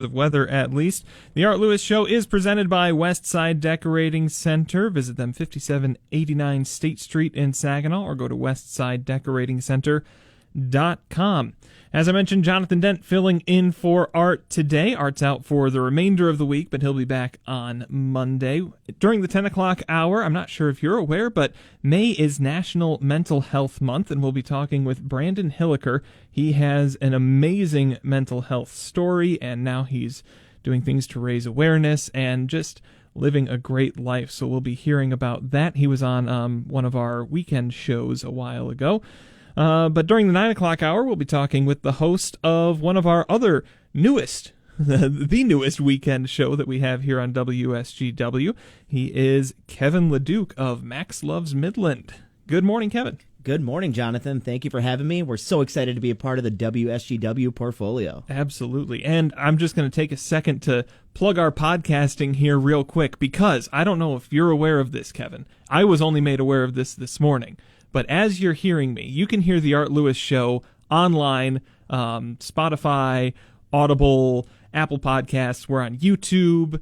of weather at least. The Art Lewis Show is presented by Westside Decorating Center. Visit them 5789 State Street in Saginaw or go to westsidedecoratingcenter.com. As I mentioned, Jonathan Dent filling in for Art today. Art's out for the remainder of the week, but he'll be back on Monday. During the 10 o'clock hour, I'm not sure if you're aware, but May is National Mental Health Month, and we'll be talking with Brandon Hilliker. He has an amazing mental health story, and now he's doing things to raise awareness and just living a great life. So we'll be hearing about that. He was on one of our weekend shows a while ago. But during the 9 o'clock hour, we'll be talking with the host of one of our other newest, the newest weekend show that we have here on WSGW. He is Kevin LeDuc of Max Loves Midland. Good morning, Kevin. Good morning, Jonathan. Thank you for having me. We're so excited to be a part of the WSGW portfolio. Absolutely. And I'm just going to take a second to plug our podcasting here real quick because I don't know if you're aware of this, Kevin. I was only made aware of this morning. But as you're hearing me, you can hear the Art Lewis Show online, Spotify, Audible, Apple Podcasts. We're on YouTube.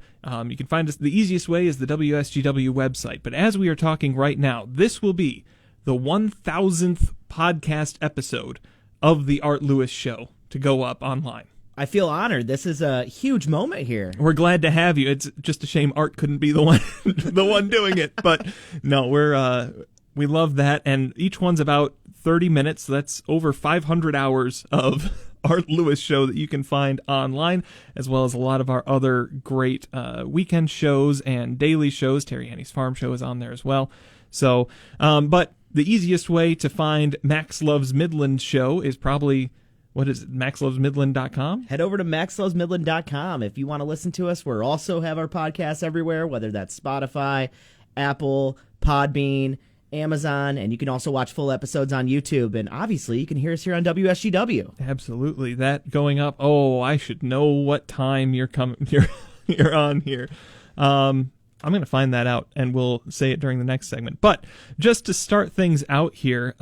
You can find us. The easiest way is the WSGW website. But as we are talking right now, this will be the 1,000th podcast episode of the Art Lewis Show to go up online. I feel honored. This is a huge moment here. We're glad to have you. It's just a shame Art couldn't be the one the one doing it. But no, we love that, and each one's about 30 minutes, so that's over 500 hours of Art Lewis Show that you can find online, as well as a lot of our other great weekend shows and daily shows. Terry Annie's Farm Show is on there as well. So, but the easiest way to find Max Loves Midland Show is probably, what is it, maxlovesmidland.com? Head over to maxlovesmidland.com. If you want to listen to us, we also have our podcasts everywhere, whether that's Spotify, Apple, Podbean, Amazon, and you can also watch full episodes on YouTube, and obviously you can hear us here on WSGW. Absolutely. That going up, I should know what time you're on here. I'm going to find that out, and we'll say it during the next segment. But just to start things out here,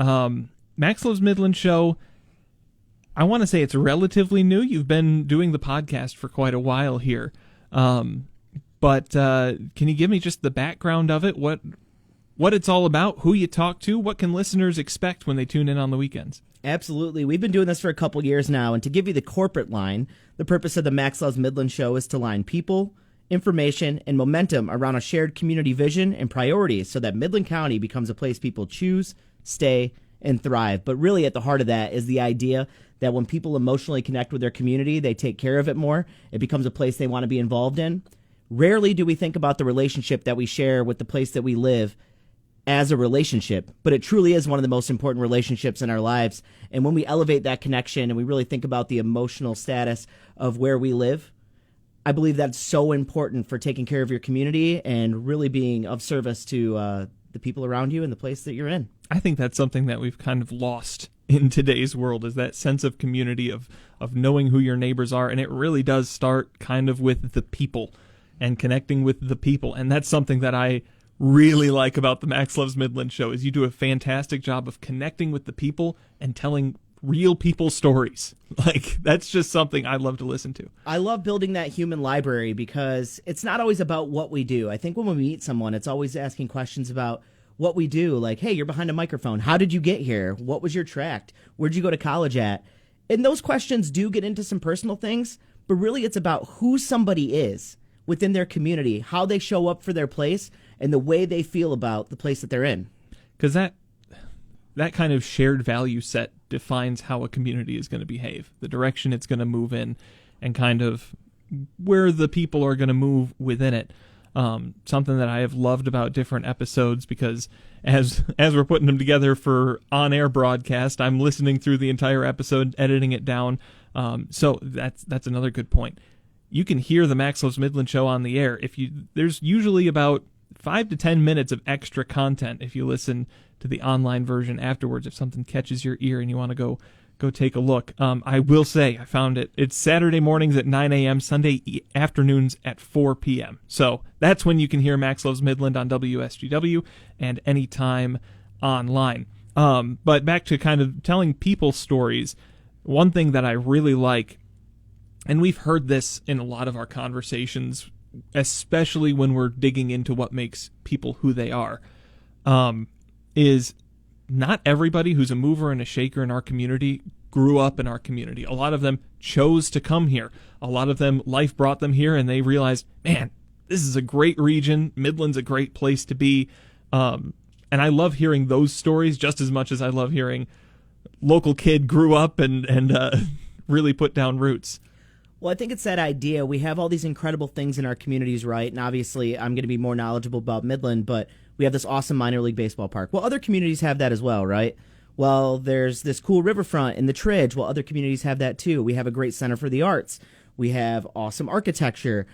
Max Loves Midland Show, I want to say it's relatively new. You've been doing the podcast for quite a while here. But can you give me just the background of it? What it's all about, who you talk to, what can listeners expect when they tune in on the weekends? Absolutely. We've been doing this for a couple years now, and to give you the corporate line, the purpose of the Max Loves Midland Show is to line people, information, and momentum around a shared community vision and priorities so that Midland County becomes a place people choose, stay, and thrive. But really at the heart of that is the idea that when people emotionally connect with their community, they take care of it more. It becomes a place they want to be involved in. Rarely do we think about the relationship that we share with the place that we live as a relationship, but it truly is one of the most important relationships in our lives. And when we elevate that connection and we really think about the emotional status of where we live, I believe that's so important for taking care of your community and really being of service to the people around you and the place that you're in. I think that's something that we've kind of lost in today's world, is that sense of community, of knowing who your neighbors are. And it really does start kind of with the people and connecting with the people. And that's something that I really like about the Max Loves Midland Show, is you do a fantastic job of connecting with the people and telling real people stories. Like, that's just something I love to listen to. I love building that human library because it's not always about what we do. I think when we meet someone, it's always asking questions about what we do. Like, hey, you're behind a microphone. How did you get here? What was your tract? Where'd you go to college at? And those questions do get into some personal things, but really it's about who somebody is within their community, how they show up for their place, and the way they feel about the place that they're in. Because that kind of shared value set defines how a community is going to behave, the direction it's going to move in, and kind of where the people are going to move within it. Something that I have loved about different episodes, because as we're putting them together for on-air broadcast, I'm listening through the entire episode, editing it down. So that's another good point. You can hear the Max Loves Midland Show on the air. There's usually about 5 to 10 minutes of extra content if you listen to the online version afterwards, if something catches your ear and you want to go take a look. I will say I found it. It's Saturday mornings at 9 a.m., Sunday afternoons at 4 p.m. So that's when you can hear Max Loves Midland on WSGW and anytime online. But back to kind of telling people stories, one thing that I really like and we've heard this in a lot of our conversations, especially when we're digging into what makes people who they are, is not everybody who's a mover and a shaker in our community grew up in our community. A lot of them chose to come here. A lot of them, life brought them here, and they realized, man, this is a great region. Midland's a great place to be. And I love hearing those stories just as much as I love hearing local kid grew up and really put down roots. Well, I think it's that idea. We have all these incredible things in our communities, right? And obviously, I'm going to be more knowledgeable about Midland, but we have this awesome minor league baseball park. Well, other communities have that as well, right? Well, there's this cool riverfront in the Tridge. Well, other communities have that too. We have a great center for the arts. We have awesome architecture.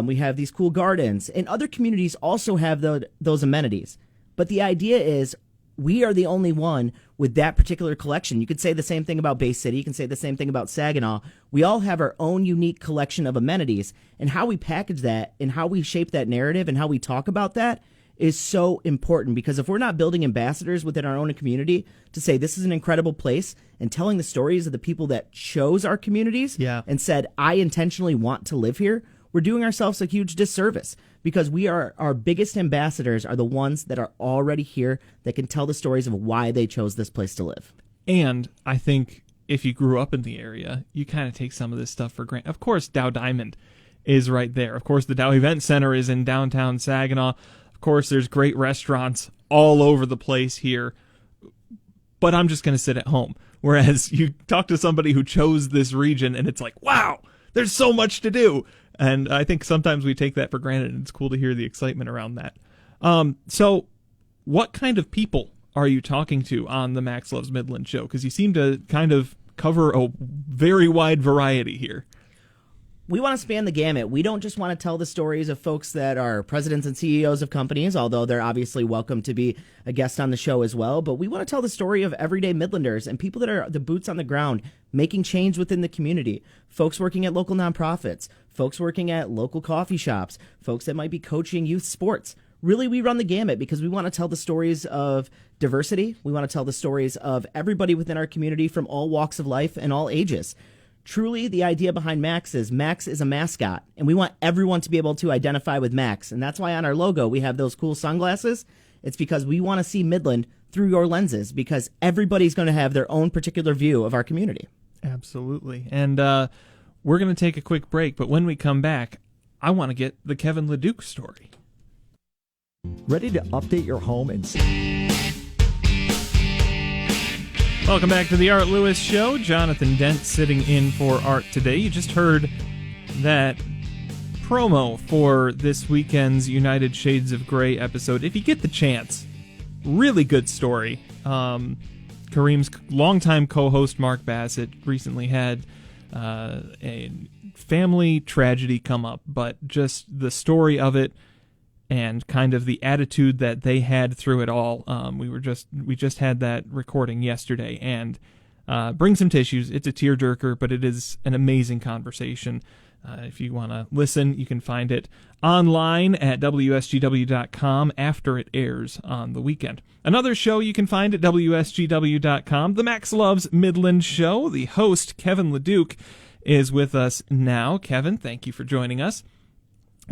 We have these cool gardens. And other communities also have those amenities. But the idea is we are the only one with that particular collection. You could say the same thing about Bay City. You can say the same thing about Saginaw. We all have our own unique collection of amenities. And how we package that and how we shape that narrative and how we talk about that is so important, because if we're not building ambassadors within our own community to say this is an incredible place and telling the stories of the people that chose our communities and said, I intentionally want to live here, we're doing ourselves a huge disservice, because our biggest ambassadors are the ones that are already here that can tell the stories of why they chose this place to live. And I think if you grew up in the area, you kind of take some of this stuff for granted. Of course, Dow Diamond is right there. Of course, the Dow Event Center is in downtown Saginaw. Of course, there's great restaurants all over the place here, but I'm just going to sit at home. Whereas you talk to somebody who chose this region and it's like, wow, there's so much to do. And I think sometimes we take that for granted, and it's cool to hear the excitement around that. So what kind of people are you talking to on the Max Loves Midland show? Because you seem to kind of cover a very wide variety here. We want to span the gamut. We don't just want to tell the stories of folks that are presidents and CEOs of companies, although they're obviously welcome to be a guest on the show as well. But we want to tell the story of everyday Midlanders and people that are the boots on the ground, making change within the community. Folks working at local nonprofits, folks working at local coffee shops, folks that might be coaching youth sports. Really, we run the gamut because we want to tell the stories of diversity. We want to tell the stories of everybody within our community from all walks of life and all ages. Truly, the idea behind Max is a mascot, and we want everyone to be able to identify with Max. And that's why on our logo we have those cool sunglasses. It's because we want to see Midland through your lenses, because everybody's going to have their own particular view of our community. Absolutely. And we're going to take a quick break, but when we come back, I want to get the Kevin LeDuc story. Ready to update your home and... Welcome back to the Art Lewis Show. Jonathan Dent sitting in for Art today. You just heard that promo for this weekend's United Shades of Grey episode. If you get the chance, really good story. Kareem's longtime co-host Mark Bassett recently had a family tragedy come up, but just the story of it and kind of the attitude that they had through it all. We just had that recording yesterday, and bring some tissues. It's a tearjerker, but it is an amazing conversation. If you want to listen, you can find it online at WSGW.com after it airs on the weekend. Another show you can find at WSGW.com, the Max Loves Midland Show. The host, Kevin LeDuc, is with us now. Kevin, thank you for joining us.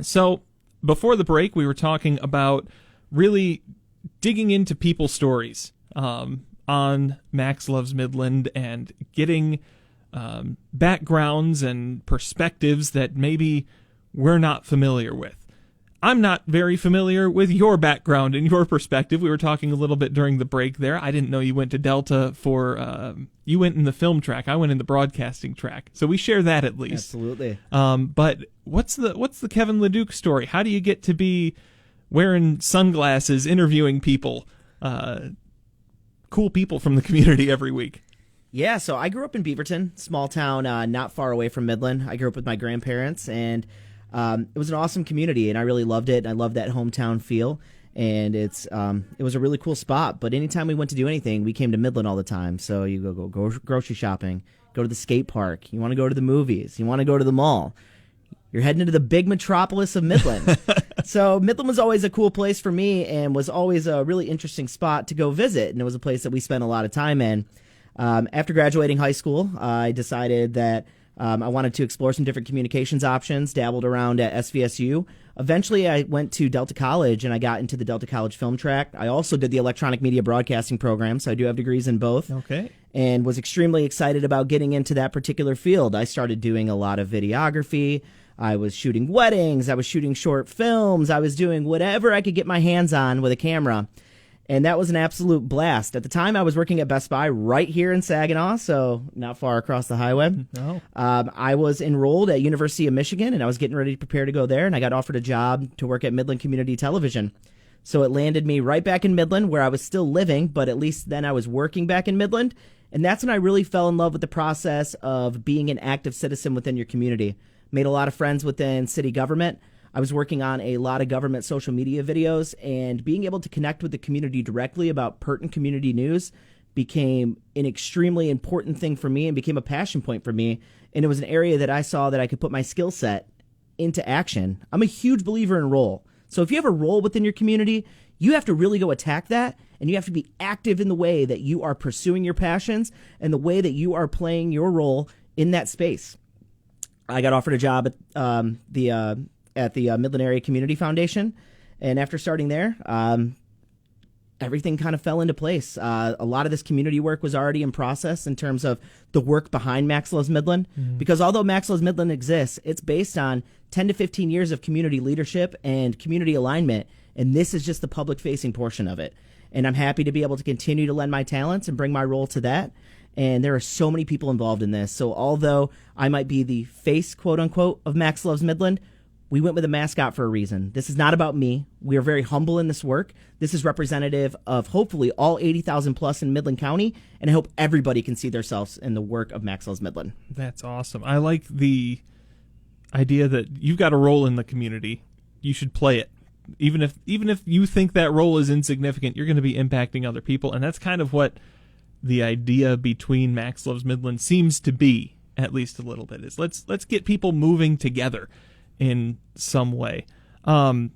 So, before the break, we were talking about really digging into people's stories on Max Loves Midland and getting backgrounds and perspectives that maybe we're not familiar with. I'm not very familiar with your background and your perspective. We were talking a little bit during the break there. I didn't know you went to Delta for, you went in the film track. I went in the broadcasting track. So we share that at least. Absolutely. But what's the Kevin LeDuc story? How do you get to be wearing sunglasses, interviewing people, cool people from the community every week? Yeah, so I grew up in Beaverton, small town not far away from Midland. I grew up with my grandparents, and it was an awesome community, and I really loved it. I loved that hometown feel, and it was a really cool spot. But anytime we went to do anything, we came to Midland all the time. So you go grocery shopping, go to the skate park, you want to go to the movies, you want to go to the mall. You're heading into the big metropolis of Midland. So Midland was always a cool place for me and was always a really interesting spot to go visit, and it was a place that we spent a lot of time in. After graduating high school, I decided that I wanted to explore some different communications options, dabbled around at SVSU. Eventually, I went to Delta College, and I got into the Delta College film track. I also did the electronic media broadcasting program, so I do have degrees in both. Okay. And was extremely excited about getting into that particular field. I started doing a lot of videography. I was shooting weddings. I was shooting short films. I was doing whatever I could get my hands on with a camera. And that was an absolute blast. At the time, I was working at Best Buy right here in Saginaw, so not far across the highway. No. I was enrolled at University of Michigan, and I was getting ready to prepare to go there, and I got offered a job to work at Midland Community Television. So it landed me right back in Midland, where I was still living, but at least then I was working back in Midland. And that's when I really fell in love with the process of being an active citizen within your community. Made a lot of friends within city government. I was working on a lot of government social media videos, and being able to connect with the community directly about pertinent community news became an extremely important thing for me and became a passion point for me. And it was an area that I saw that I could put my skill set into action. I'm a huge believer in role. So if you have a role within your community, you have to really go attack that, and you have to be active in the way that you are pursuing your passions and the way that you are playing your role in that space. I got offered a job at the Midland Area Community Foundation, and after starting there, everything kind of fell into place. A lot of this community work was already in process in terms of the work behind Max Loves Midland, because although Max Loves Midland exists, it's based on 10 to 15 years of community leadership and community alignment, and this is just the public-facing portion of it. And I'm happy to be able to continue to lend my talents and bring my role to that. And there are so many people involved in this. So although I might be the face, quote-unquote, of Max Loves Midland, we went with a mascot for a reason. This is not about me. We are very humble in this work. This is representative of hopefully all 80,000 plus in Midland County, and I hope everybody can see themselves in the work of Max Loves Midland. That's awesome. I like the idea that you've got a role in the community. You should play it. Even if you think that role is insignificant, you're going to be impacting other people, and that's kind of what the idea between Max Loves Midland seems to be, at least a little bit. Is let's get people moving together in some way. I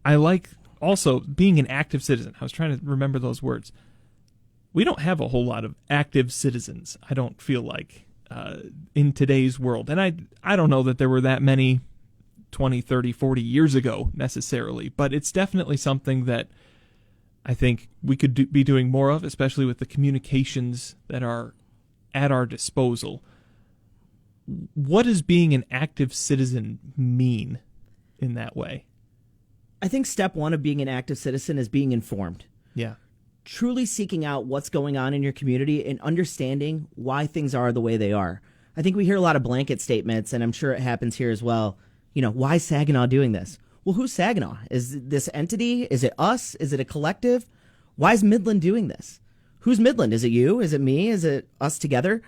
like also being an active citizen. I was trying to remember those words. We don't have a whole lot of active citizens, I don't feel like, in today's world. And I don't know that there were that many 20, 30, 40 years ago necessarily, but it's definitely something that I think we could be doing more of, especially with the communications that are at our disposal. What does being an active citizen mean in that way? I think step one of being an active citizen is being informed. Yeah. Truly seeking out what's going on in your community and understanding why things are the way they are. I think we hear a lot of blanket statements, and I'm sure it happens here as well. You know, why is Saginaw doing this? Well, who's Saginaw? Is this entity? Is it us? Is it a collective? Why is Midland doing this? Who's Midland? Is it you? Is it me? Is it us together?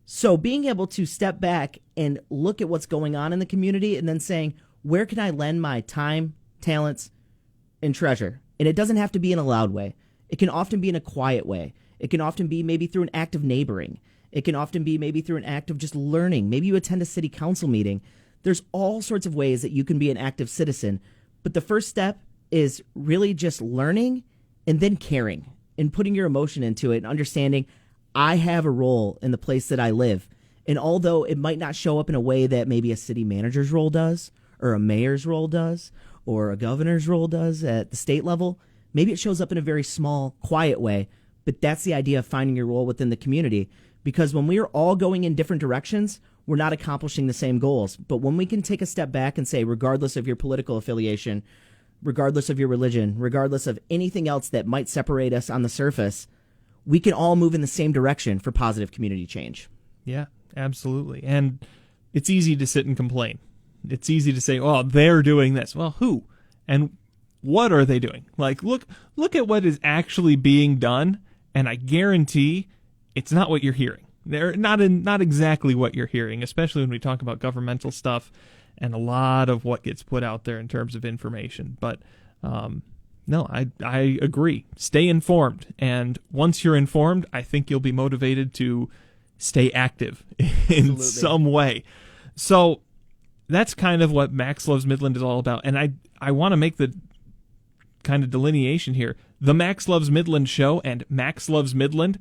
So being able to step back and look at what's going on in the community and then saying, where can I lend my time, talents, and treasure? And it doesn't have to be in a loud way. It can often be in a quiet way. It can often be maybe through an act of neighboring. It can often be maybe through an act of just learning. Maybe you attend a city council meeting. There's all sorts of ways that you can be an active citizen. But the first step is really just learning and then caring and putting your emotion into it and understanding I have a role in the place that I live. And although it might not show up in a way that maybe a city manager's role does, or a mayor's role does, or a governor's role does at the state level, maybe it shows up in a very small, quiet way. But that's the idea of finding your role within the community. Because when we are all going in different directions, we're not accomplishing the same goals. But when we can take a step back and say, regardless of your political affiliation, regardless of your religion, regardless of anything else that might separate us on the surface, we can all move in the same direction for positive community change. Yeah, absolutely. And it's easy to sit and complain. It's easy to say, oh, they're doing this. Well, who? And what are they doing? Like, look at what is actually being done, and I guarantee it's not what you're hearing. They're not exactly what you're hearing, especially when we talk about governmental stuff and a lot of what gets put out there in terms of information. But no, I agree. Stay informed. And once you're informed, I think you'll be motivated to stay active in some way. So that's kind of what Max Loves Midland is all about. And I want to make the kind of delineation here. The Max Loves Midland show and Max Loves Midland,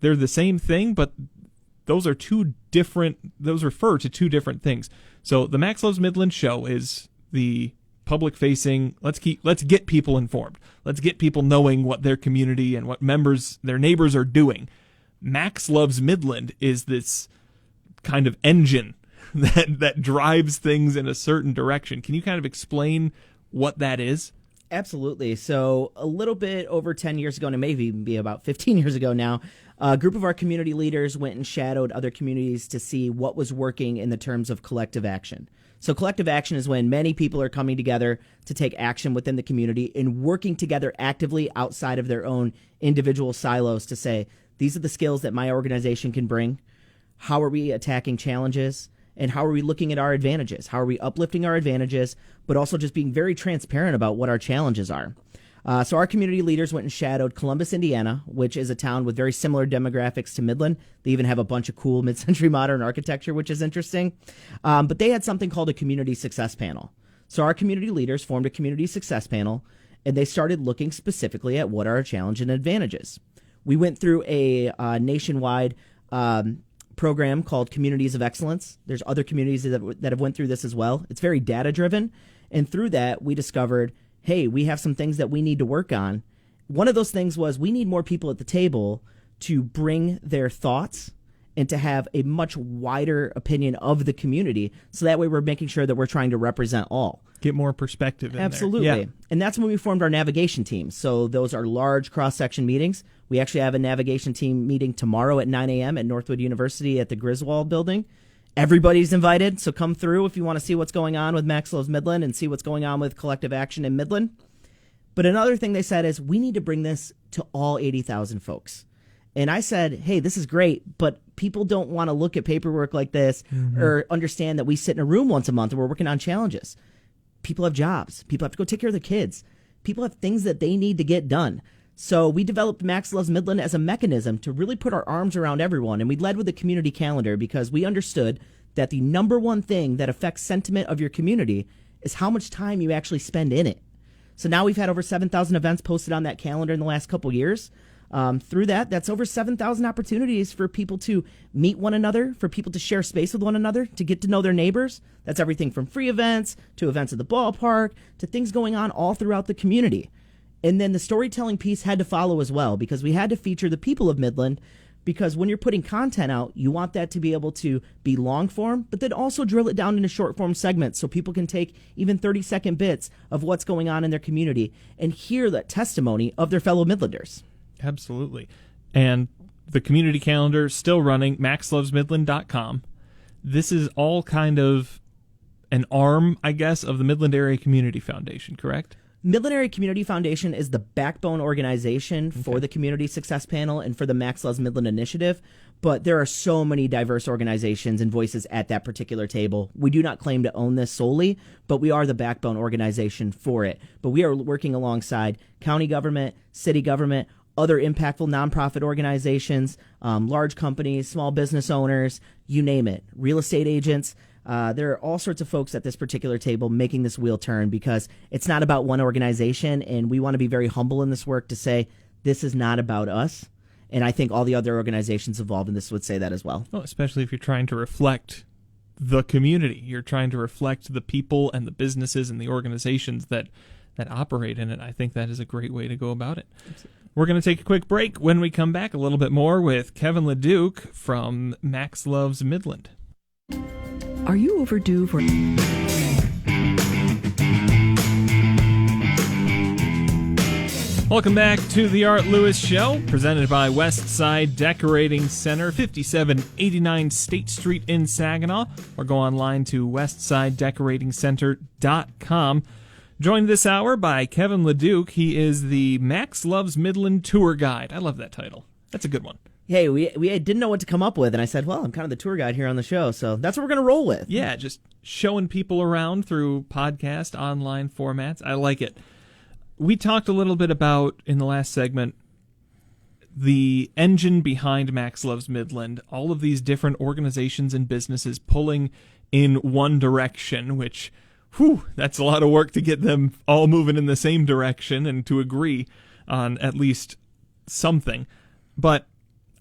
they're the same thing, but those refer to two different things. So the Max Loves Midland show is the public facing, let's get people informed. Let's get people knowing what their community and what their neighbors are doing. Max Loves Midland is this kind of engine that drives things in a certain direction. Can you kind of explain what that is? Absolutely. So a little bit over 10 years ago, and maybe even be about 15 years ago now, a group of our community leaders went and shadowed other communities to see what was working in the terms of collective action. So collective action is when many people are coming together to take action within the community and working together actively outside of their own individual silos to say, these are the skills that my organization can bring. How are we attacking challenges? And how are we looking at our advantages? How are we uplifting our advantages, but also just being very transparent about what our challenges are? So our community leaders went and shadowed Columbus, Indiana, which is a town with very similar demographics to Midland. They even have a bunch of cool mid-century modern architecture, which is interesting. But they had something called a community success panel. So our community leaders formed a community success panel, and they started looking specifically at what are our challenges and advantages. We went through a nationwide program called Communities of Excellence. There's other communities that have went through this as well. It's very data driven. And through that, we discovered, hey, we have some things that we need to work on. One of those things was we need more people at the table to bring their thoughts and to have a much wider opinion of the community. So that way we're making sure that we're trying to represent all. Get more perspective in Absolutely. there. Yeah. And that's when we formed our navigation team. So those are large cross-section meetings. We actually have a navigation team meeting tomorrow at 9 a.m. at Northwood University at the Griswold building. Everybody's invited, so come through if you want to see what's going on with Max Loves Midland and see what's going on with collective action in Midland. But another thing they said is we need to bring this to all 80,000 folks. And I said, hey, this is great, but people don't want to look at paperwork like this or understand that we sit in a room once a month and we're working on challenges. People have jobs. People have to go take care of their kids. People have things that they need to get done. So we developed Max Loves Midland as a mechanism to really put our arms around everyone. And we led with a community calendar because we understood that the number one thing that affects sentiment of your community is how much time you actually spend in it. So now we've had over 7,000 events posted on that calendar in the last couple years. Through that's over 7,000 opportunities for people to meet one another, for people to share space with one another, to get to know their neighbors. That's everything from free events to events at the ballpark to things going on all throughout the community. And then the storytelling piece had to follow as well because we had to feature the people of Midland because when you're putting content out, you want that to be able to be long form, but then also drill it down into short form segments so people can take even 30-second bits of what's going on in their community and hear that testimony of their fellow Midlanders. Absolutely. And the community calendar still running, maxlovesmidland.com. This is all kind of an arm, I guess, of the Midland Area Community Foundation, correct? Midland Area Community Foundation is the backbone organization for the Community Success Panel and for the Max Loves Midland Initiative, but there are so many diverse organizations and voices at that particular table. We do not claim to own this solely, but we are the backbone organization for it. But we are working alongside county government, city government, other impactful nonprofit organizations, large companies, small business owners, you name it, real estate agents. There are all sorts of folks at this particular table making this wheel turn because it's not about one organization, and we want to be very humble in this work to say this is not about us. And I think all the other organizations involved in this would say that as well. Well, especially if you're trying to reflect the community. You're trying to reflect the people and the businesses and the organizations that operate in it. I think that is a great way to go about it. Absolutely. We're going to take a quick break. When we come back, a little bit more with Kevin LeDuc from Max Loves Midland. Are you overdue for... Welcome back to the Art Lewis Show, presented by Westside Decorating Center, 5789 State Street in Saginaw, or go online to westsidedecoratingcenter.com. Joined this hour by Kevin LeDuc. He is the Max Loves Midland tour guide. I love that title. That's a good one. Hey, we didn't know what to come up with, and I said, well, I'm kind of the tour guide here on the show, so that's what we're going to roll with. Yeah, just showing people around through podcast, online formats. I like it. We talked a little bit about, in the last segment, the engine behind Max Loves Midland, all of these different organizations and businesses pulling in one direction, which... Whew, that's a lot of work to get them all moving in the same direction and to agree on at least something. But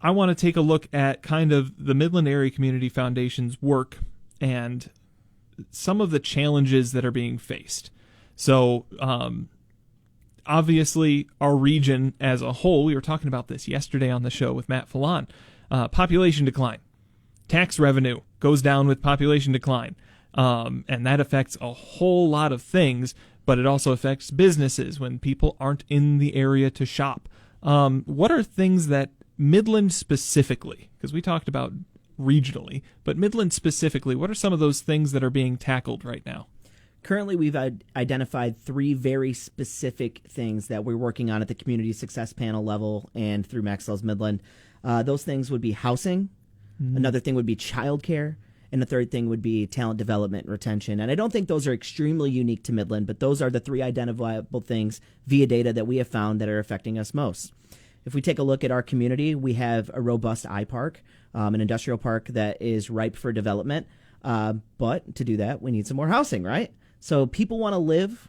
I want to take a look at kind of the Midland Area Community Foundation's work and some of the challenges that are being faced. So, obviously, our region as a whole, we were talking about this yesterday on the show with Matt Falon, population decline. Tax revenue goes down with population decline. And that affects a whole lot of things, but it also affects businesses when people aren't in the area to shop. What are things that Midland specifically, because we talked about regionally, but Midland specifically, what are some of those things that are being tackled right now? Currently, we've identified 3 very specific things that we're working on at the Community Success Panel level and through Max Loves Midland. Those things would be housing, another thing would be childcare, and the third thing would be talent development and retention. And I don't think those are extremely unique to Midland, but those are the 3 identifiable things via data that we have found that are affecting us most. If we take a look at our community, we have a robust iPark, an industrial park that is ripe for development. But to do that, we need some more housing, right? So people want to live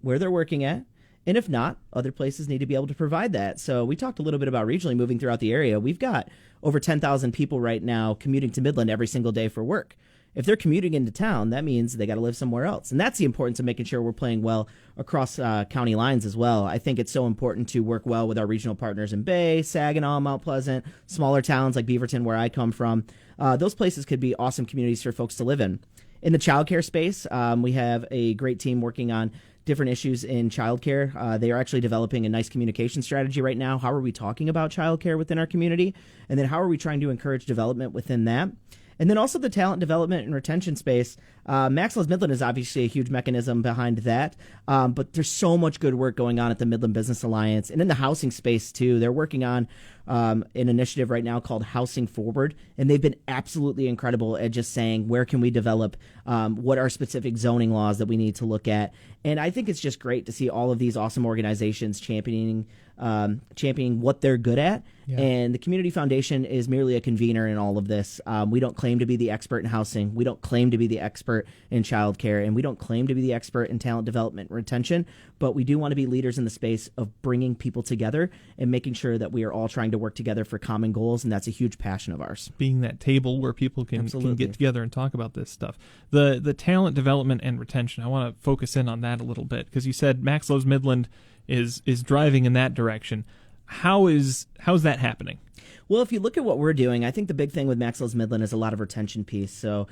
where they're working at. And if not, other places need to be able to provide that. So we talked a little bit about regionally moving throughout the area. We've got over 10,000 people right now commuting to Midland every single day for work. If they're commuting into town, that means they got to live somewhere else. And that's the importance of making sure we're playing well across county lines as well. I think it's so important to work well with our regional partners in Bay, Saginaw, Mount Pleasant, smaller towns like Beaverton, where I come from. Those places could be awesome communities for folks to live in. In the childcare space, we have a great team working on different issues in childcare. They are actually developing a nice communication strategy right now. How are we talking about childcare within our community? And then how are we trying to encourage development within that? And then also the talent development and retention space. Max Loves Midland is obviously a huge mechanism behind that, but there's so much good work going on at the Midland Business Alliance. And in the housing space, too, they're working on an initiative right now called Housing Forward, and they've been absolutely incredible at just saying, where can we develop, what are specific zoning laws that we need to look at. And I think it's just great to see all of these awesome organizations championing what they're good at. Yeah. And the Community Foundation is merely a convener in all of this. We don't claim to be the expert in housing. We don't claim to be the expert in childcare, and we don't claim to be the expert in talent development and retention, but we do want to be leaders in the space of bringing people together and making sure that we are all trying to work together for common goals, and that's a huge passion of ours. Being that table where people can get together and talk about this stuff. The talent development and retention, I want to focus in on that a little bit, because you said Max Loves Midland is driving in that direction. How's that happening? Well, if you look at what we're doing, I think the big thing with Max Loves Midland is a lot of retention piece. So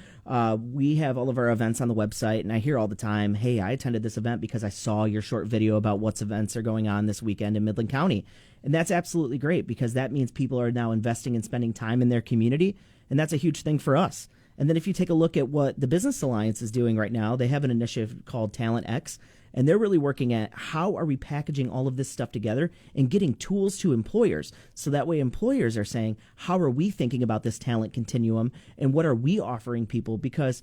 we have all of our events on the website, and I hear all the time, hey, I attended this event because I saw your short video about what events are going on this weekend in Midland County. And that's absolutely great, because that means people are now investing and spending time in their community, and that's a huge thing for us. And then if you take a look at what the Business Alliance is doing right now, they have an initiative called Talent X, and they're really working at how are we packaging all of this stuff together and getting tools to employers. So that way employers are saying, how are we thinking about this talent continuum and what are we offering people? Because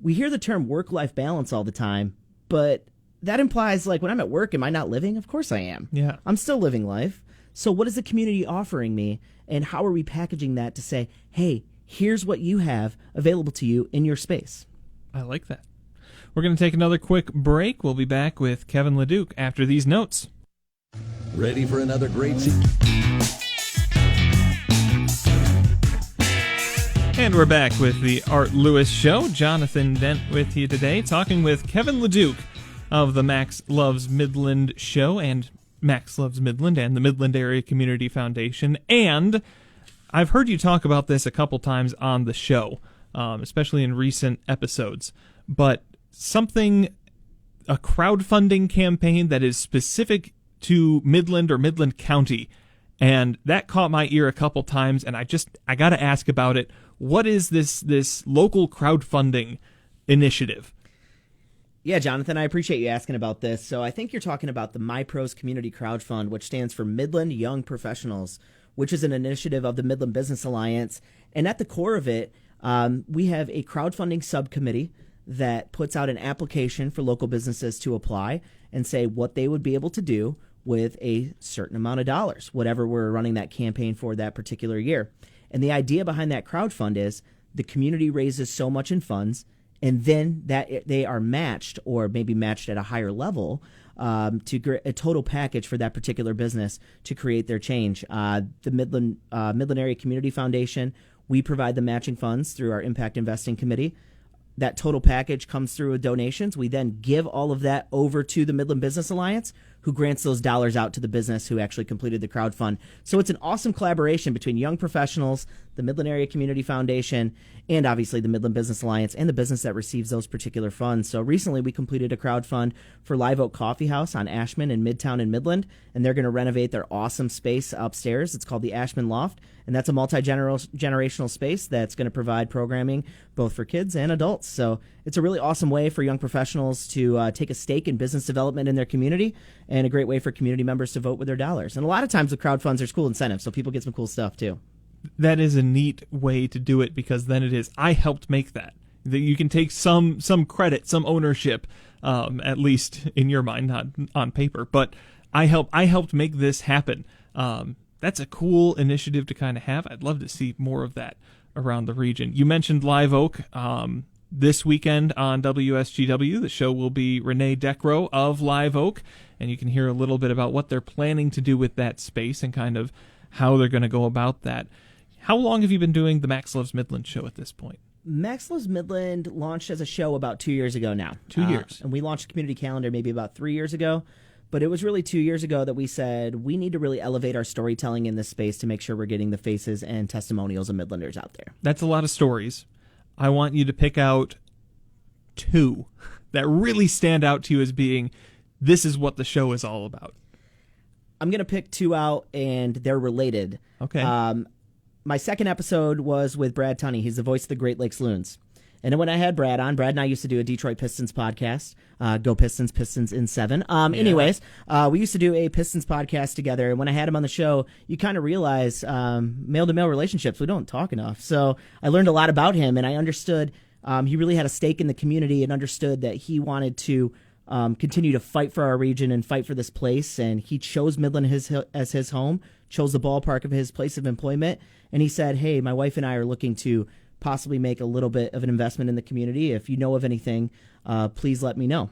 we hear the term work-life balance all the time, but that implies, like, when I'm at work, am I not living? Of course I am. Yeah. I'm still living life. So what is the community offering me, and how are we packaging that to say, hey, here's what you have available to you in your space? I like that. We're going to take another quick break. We'll be back with Kevin LeDuc after these notes. Ready for another great season? And we're back with the Art Lewis Show. Jonathan Dent with you today, talking with Kevin LeDuc of the Max Loves Midland Show and Max Loves Midland and the Midland Area Community Foundation. And I've heard you talk about this a couple times on the show, especially in recent episodes. But a crowdfunding campaign that is specific to Midland or Midland County, and that caught my ear a couple times, and I got to ask about it. What is this local crowdfunding initiative? Yeah, Jonathan, I appreciate you asking about this. So I think you're talking about the MyPros Community Crowdfund, which stands for Midland Young Professionals, which is an initiative of the Midland Business Alliance. And at the core of it, we have a crowdfunding subcommittee that puts out an application for local businesses to apply and say what they would be able to do with a certain amount of dollars, whatever we're running that campaign for that particular year. And the idea behind that crowdfund is the community raises so much in funds, and then that they are matched or maybe matched at a higher level to a total package for that particular business to create their change. The Midland Area Community Foundation, we provide the matching funds through our Impact Investing Committee. That total package comes through with donations. We then give all of that over to the Midland Business Alliance, who grants those dollars out to the business who actually completed the crowdfund. So it's an awesome collaboration between young professionals, the Midland Area Community Foundation, and obviously the Midland Business Alliance and the business that receives those particular funds. So recently we completed a crowdfund for Live Oak Coffee House on Ashman in Midtown in Midland, and they're going to renovate their awesome space upstairs. It's called the Ashman Loft, and that's a multi-generational space that's going to provide programming both for kids and adults. So it's a really awesome way for young professionals to take a stake in business development in their community, and a great way for community members to vote with their dollars. And a lot of times with crowdfunds, there's cool incentives, so people get some cool stuff too. That is a neat way to do it, because then it is, I helped make that. That you can take some credit, some ownership, at least in your mind, not on paper. But I helped make this happen. That's a cool initiative to kind of have. I'd love to see more of that around the region. You mentioned Live Oak. This weekend on WSGW, the show will be Renee Decro of Live Oak, and you can hear a little bit about what they're planning to do with that space and kind of how they're going to go about that. How long have you been doing the Max Loves Midland show at this point? Max Loves Midland launched as a show about 2 years ago now. 2 years. And we launched a community calendar maybe about 3 years ago. But it was really 2 years ago that we said we need to really elevate our storytelling in this space to make sure we're getting the faces and testimonials of Midlanders out there. That's a lot of stories. I want you to pick out 2 that really stand out to you as being, this is what the show is all about. I'm going to pick 2 out, and they're related. Okay. My second episode was with Brad Tunney. He's the voice of the Great Lakes Loons. And when I had Brad on, Brad and I used to do a Detroit Pistons podcast. Go Pistons, Pistons in 7. Anyways, we used to do a Pistons podcast together. And when I had him on the show, you kind of realize male-to-male relationships, we don't talk enough. So I learned a lot about him, and I understood he really had a stake in the community and understood that he wanted to continue to fight for our region and fight for this place. And he chose Midland as his home, chose the ballpark of his place of employment. And he said, hey, my wife and I are looking to possibly make a little bit of an investment in the community. If you know of anything, please let me know.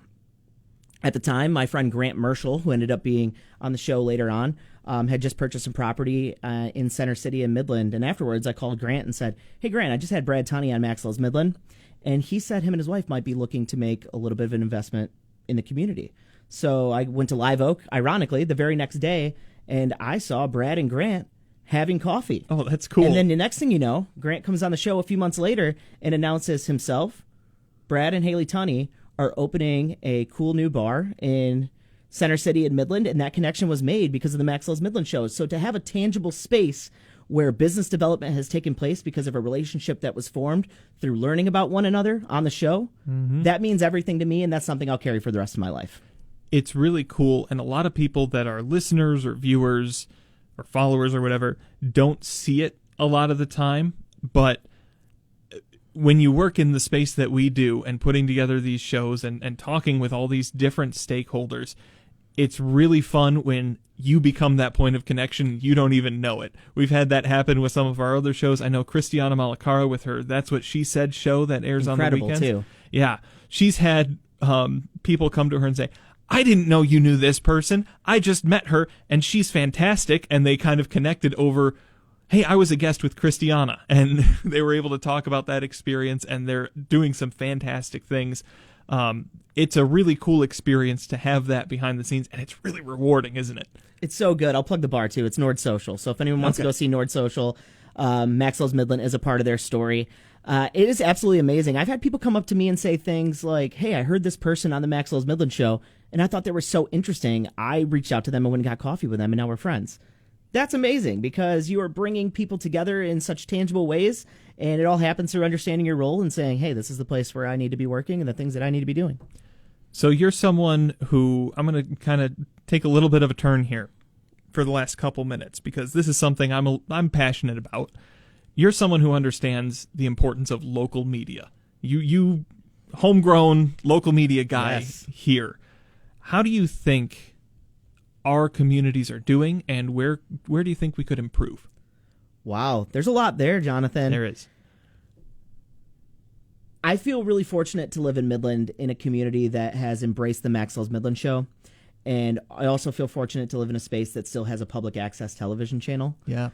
At the time, my friend Grant Merschel, who ended up being on the show later on, had just purchased some property in Center City in Midland. And afterwards, I called Grant and said, hey, Grant, I just had Brad Tunney on Max Loves Midland. And he said him and his wife might be looking to make a little bit of an investment in the community. So I went to Live Oak, ironically, the very next day, and I saw Brad and Grant having coffee. Oh, that's cool. And then the next thing you know, Grant comes on the show a few months later and announces himself, Brad and Haley Tunney are opening a cool new bar in Center City in Midland, and that connection was made because of the Max Loves Midland shows. So to have a tangible space where business development has taken place because of a relationship that was formed through learning about one another on the show, that means everything to me, and that's something I'll carry for the rest of my life. It's really cool, and a lot of people that are listeners or viewers or followers or whatever don't see it a lot of the time, but when you work in the space that we do and putting together these shows and talking with all these different stakeholders, it's really fun when you become that point of connection. You don't even know it. We've had that happen with some of our other shows. I know Christiana Malacara with her That's What She Said show that airs Incredible, on the weekends. Too. Yeah. She's had people come to her and say, I didn't know you knew this person. I just met her, and she's fantastic. And they kind of connected over, hey, I was a guest with Christiana. And they were able to talk about that experience, and they're doing some fantastic things. It's a really cool experience to have that behind the scenes, and it's really rewarding, isn't it? It's so good. I'll plug the bar, too. It's Nord Social. So if anyone wants to go see Nord Social, Max Loves Midland is a part of their story. It is absolutely amazing. I've had people come up to me and say things like, hey, I heard this person on the Max Loves Midland show, and I thought they were so interesting. I reached out to them and went and got coffee with them, and now we're friends. That's amazing because you are bringing people together in such tangible ways, and it all happens through understanding your role and saying, hey, this is the place where I need to be working and the things that I need to be doing. So you're someone who, I'm going to kind of take a little bit of a turn here for the last couple minutes because this is something I'm passionate about. You're someone who understands the importance of local media. You homegrown local media guy here. How do you think our communities are doing, and where do you think we could improve? Wow, there's a lot there, Jonathan. There is. I feel really fortunate to live in Midland in a community that has embraced the Max Loves Midland show. And I also feel fortunate to live in a space that still has a public access television channel. Yeah.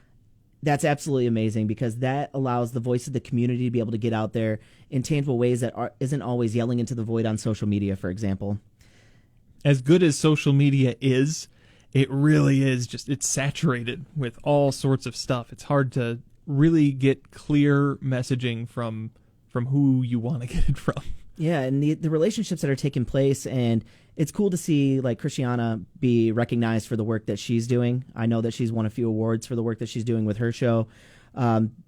That's absolutely amazing because that allows the voice of the community to be able to get out there in tangible ways that isn't always yelling into the void on social media, for example. As good as social media is, it really is it's saturated with all sorts of stuff. It's hard to really get clear messaging from who you want to get it from. Yeah, and the relationships that are taking place, and it's cool to see like Christiana be recognized for the work that she's doing. I know that she's won a few awards for the work that she's doing with her show.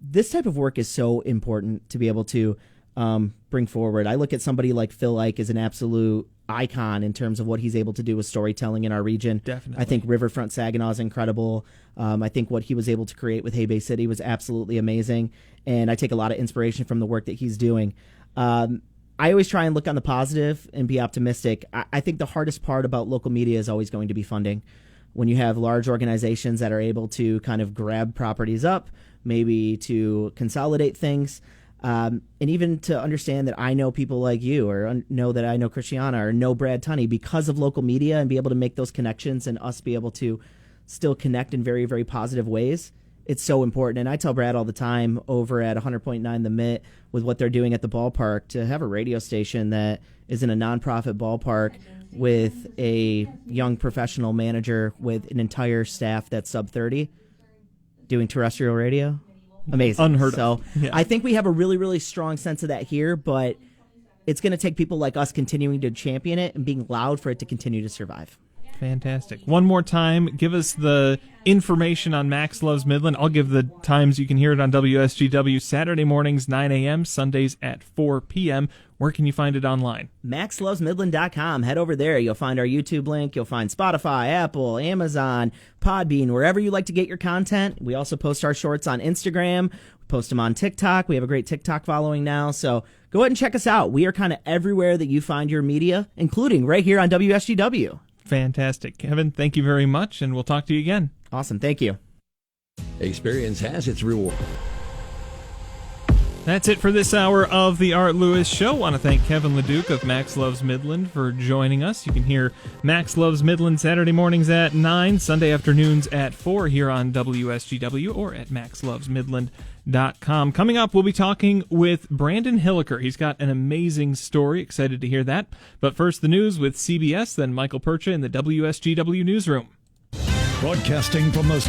This type of work is so important to be able to bring forward. I look at somebody like Phil Ike as an absolute icon in terms of what he's able to do with storytelling in our region. Definitely. I think Riverfront Saginaw is incredible. I think what he was able to create with Hay Bay City was absolutely amazing, and I take a lot of inspiration from the work that he's doing. I always try and look on the positive and be optimistic. I think the hardest part about local media is always going to be funding. When you have large organizations that are able to kind of grab properties up, maybe to consolidate things, and even to understand that I know people like you, or know that I know Christiana, or know Brad Tunney because of local media, and be able to make those connections and us be able to still connect in very, very positive ways. It's so important. And I tell Brad all the time over at 100.9 The Mitt with what they're doing at the ballpark to have a radio station that is in a nonprofit ballpark with a young professional manager with an entire staff that's sub 30 doing terrestrial radio. Amazing. Unheard so of. Yeah. I think we have a really, really strong sense of that here, but it's going to take people like us continuing to champion it and being loud for it to continue to survive. Fantastic. One more time, give us the information on Max Loves Midland. I'll give the times. You can hear it on WSGW Saturday mornings, 9 a.m., Sundays at 4 p.m. Where can you find it online? MaxLovesMidland.com. Head over there. You'll find our YouTube link. You'll find Spotify, Apple, Amazon, Podbean, wherever you like to get your content. We also post our shorts on Instagram. We post them on TikTok. We have a great TikTok following now. So go ahead and check us out. We are kind of everywhere that you find your media, including right here on WSGW. Fantastic. Kevin, thank you very much, and we'll talk to you again. Awesome. Thank you. Experience has its reward. That's it for this hour of the Art Lewis Show. I want to thank Kevin LeDuc of Max Loves Midland for joining us. You can hear Max Loves Midland Saturday mornings at 9, Sunday afternoons at 4 here on WSGW or at maxlovesmidland.com. Coming up, we'll be talking with Brandon Hilliker. He's got an amazing story. Excited to hear that. But first, the news with CBS, then Michael Percha in the WSGW newsroom. Broadcasting from the